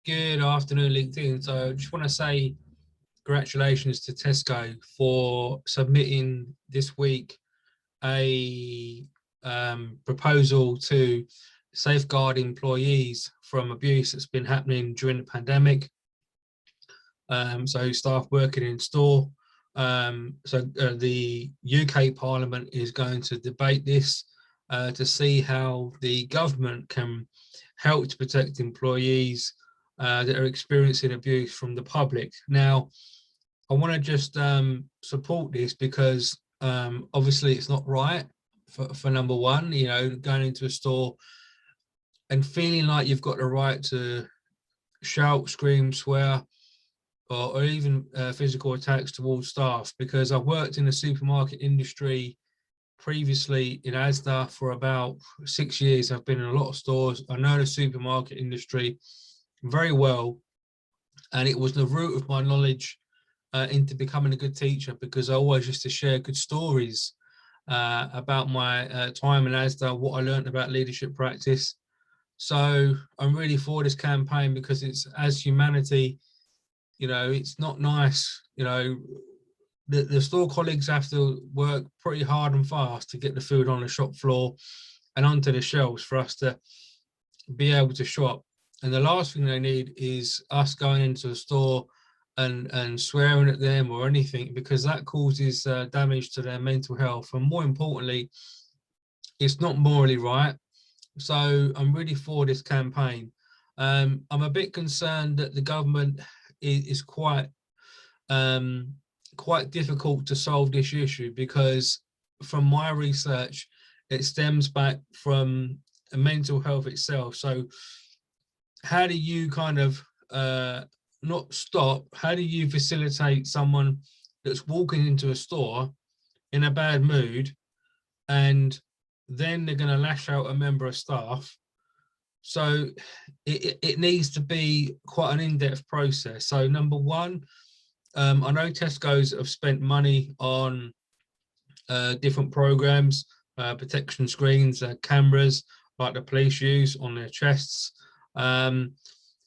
Good afternoon, LinkedIn. So I just want to say congratulations to Tesco for submitting this week a proposal to safeguard employees from abuse that's been happening during the pandemic. So staff working in store. The UK Parliament is going to debate this to see how the government can help to protect employees that are experiencing abuse from the public. Now, I want to just support this because obviously it's not right for number one, going into a store and feeling like you've got the right to shout, scream, swear, or even physical attacks towards staff, because I've worked in the supermarket industry previously in USDAW for about 6 years. I've been in a lot of stores. I know the supermarket industry very well, and it was the root of my knowledge into becoming a good teacher, because I always used to share good stories about my time in USDAW, what I learned about leadership practice. So I'm really for this campaign because it's, as humanity, it's not nice. The store colleagues have to work pretty hard and fast to get the food on the shop floor and onto the shelves for us to be able to shop. And the last thing they need is us going into the store and swearing at them or anything, because that causes damage to their mental health. And more importantly, it's not morally right. So I'm really for this campaign. I'm a bit concerned that the government is quite difficult to solve this issue, because from my research, it stems back from mental health itself. So how do you kind of not stop, how do you facilitate someone that's walking into a store in a bad mood, and then they're going to lash out a member of staff? So it needs to be quite an in-depth process. So number one, I know Tesco's have spent money on different programs, protection screens, cameras like the police use on their chests,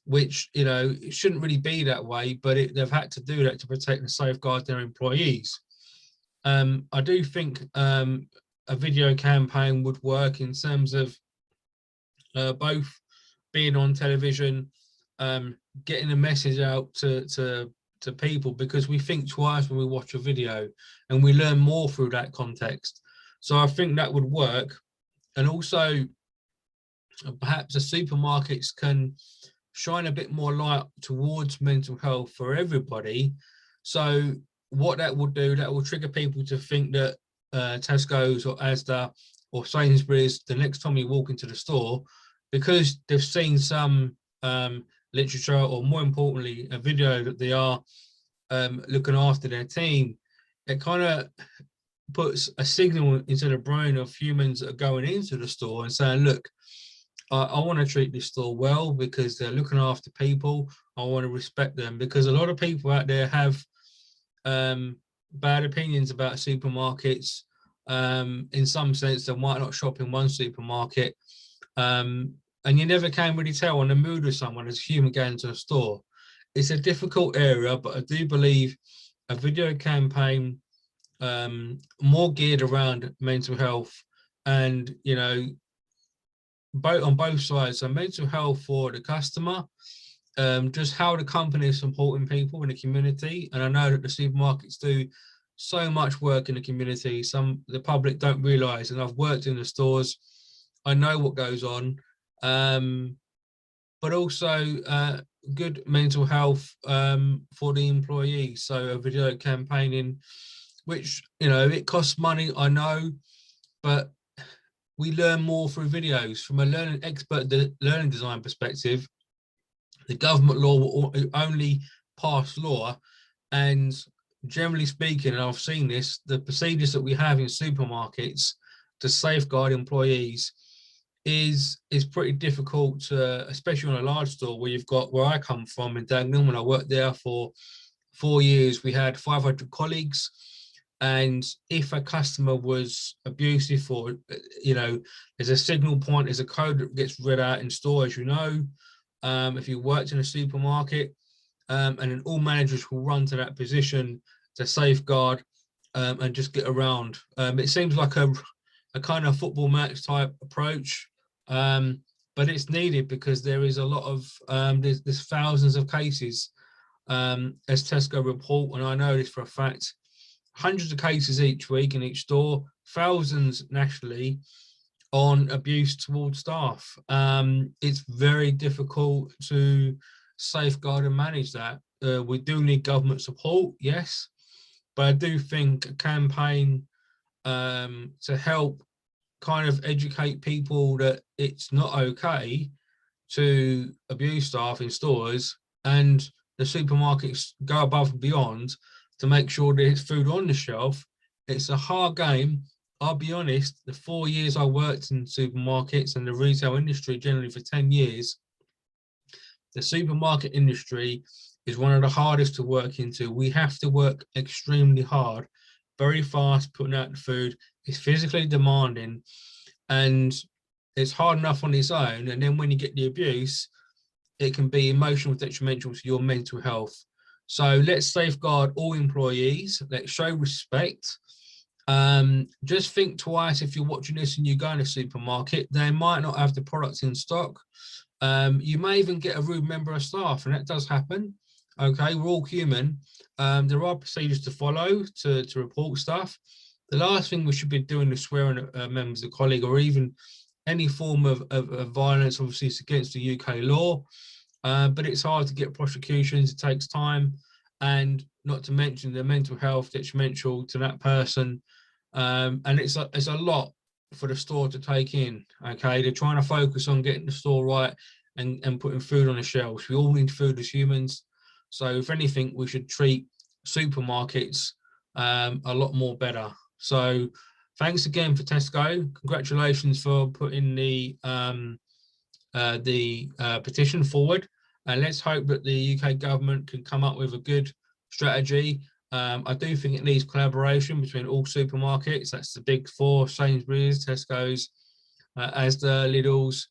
which, it shouldn't really be that way, but they've had to do that to protect and safeguard their employees. I do think a video campaign would work in terms of both being on television, getting a message out to people, because we think twice when we watch a video and we learn more through that context. So I think that would work. And also, perhaps the supermarkets can shine a bit more light towards mental health for everybody. So what that will do, that will trigger people to think that Tesco's or Asda or Sainsbury's, the next time you walk into the store, because they've seen some literature, or more importantly, a video that they are looking after their team, it kind of puts a signal into the brain of humans that are going into the store and saying, look, I want to treat this store well because they're looking after people. I want to respect them, because a lot of people out there have bad opinions about supermarkets. In some sense, they might not shop in one supermarket. And you never can really tell on the mood of someone as a human going to a store. It's a difficult area, but I do believe a video campaign more geared around mental health, and on both sides. So mental health for the customer, just how the company is supporting people in the community. And I know that the supermarkets do so much work in the community. The public don't realise, and I've worked in the stores, I know what goes on. But also good mental health for the employees. So a video campaigning, which, it costs money, I know, but we learn more through videos. From a learning design perspective, the government law will only pass law, and generally speaking, and I've seen this, the procedures that we have in supermarkets to safeguard employees is pretty difficult, especially on a large store where you've got, where I come from in Dagenham, when I worked there for 4 years, we had 500 colleagues. And if a customer was abusive, or, there's a signal point, there's a code that gets read out in store, as you know. if you worked in a supermarket, and then all managers will run to that position to safeguard and just get around. It seems like a kind of football match type approach, but it's needed because there is a lot of there's thousands of cases, as Tesco report, and I know this for a fact, hundreds of cases each week in each store, thousands nationally, on abuse towards staff. It's very difficult to safeguard and manage that. We do need government support, yes, but I do think a campaign to help kind of educate people that it's not okay to abuse staff in stores, and the supermarkets go above and beyond to make sure there's food on the shelf. It's a hard game. I'll be honest, the 4 years I worked in supermarkets and the retail industry generally for 10 years, the supermarket industry is one of the hardest to work into. We have to work extremely hard, very fast, putting out the food. It's physically demanding, and it's hard enough on its own. And then when you get the abuse, it can be emotional, detrimental to your mental health. So let's safeguard all employees. Let's show respect. Just think twice if you're watching this and you go in a supermarket, they might not have the products in stock. You may even get a rude member of staff, and that does happen. Okay, we're all human. There are procedures to follow to report stuff. The last thing we should be doing is swearing at members of a colleague, or even any form of violence. Obviously, it's against the UK law, but it's hard to get prosecutions. It takes time, and not to mention the mental health detrimental to that person. And it's a lot for the store to take in. Okay, they're trying to focus on getting the store right and putting food on the shelves. We all need food as humans. So if anything, we should treat supermarkets a lot more better. So thanks again for Tesco. Congratulations for putting the petition forward. And let's hope that the UK government can come up with a good strategy. I do think it needs collaboration between all supermarkets. That's the big four: Sainsbury's, Tesco's, Asda, Lidl's,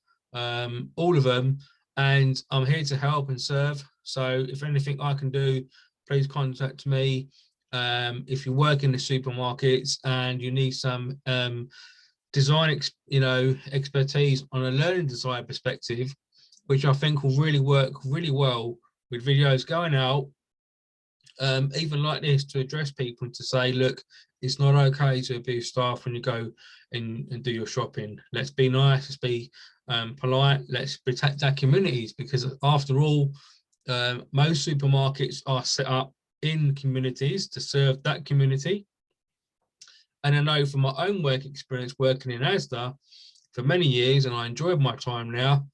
all of them. And I'm here to help and serve. So if anything I can do, please contact me. If you work in the supermarkets and you need some design, expertise on a learning design perspective, which I think will really work really well with videos going out, even like this, to address people and to say, look, it's not okay to abuse staff when you go and do your shopping. Let's be nice, let's be polite, let's protect our communities, because after all, most supermarkets are set up in communities to serve that community. And I know from my own work experience working in Asda for many years, and I enjoyed my time now,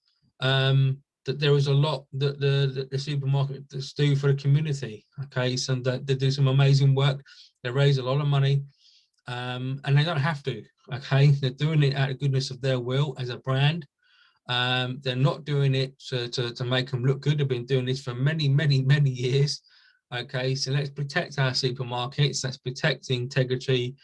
that there is a lot that the supermarkets do for the community. Okay, so they do some amazing work. They raise a lot of money, and they don't have to. Okay, they're doing it out of goodness of their will as a brand. They're not doing it to make them look good. They've been doing this for many, many, many years. Okay, so let's protect our supermarkets. Let's protect the integrity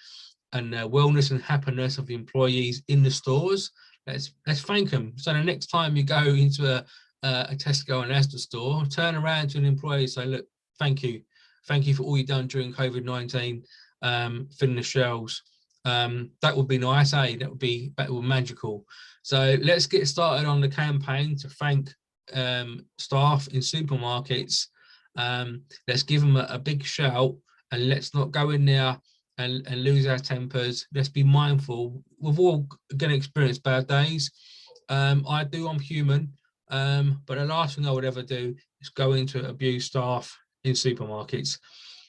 and wellness and happiness of the employees in the stores. Let's thank them. So the next time you go into a Tesco and Asda store, turn around to an employee and say, look, thank you for all you've done during COVID-19, filling the shelves. That would be nice, eh? That would be magical. So let's get started on the campaign to thank staff in supermarkets. Let's give them a big shout, and let's not go in there and lose our tempers. Let's be mindful. We've all going to experience bad days. I'm human, but the last thing I would ever do is go into abuse staff in supermarkets.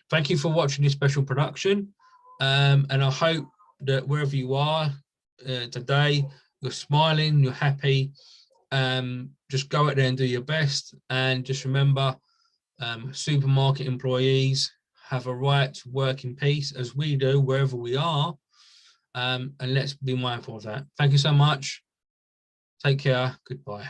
Thank you for watching this special production, and I hope that wherever you are today, you're smiling, you're happy. Just go out there and do your best, and just remember, supermarket employees have a right to work in peace, as we do wherever we are, and let's be mindful of that. Thank you so much. Take care. Goodbye.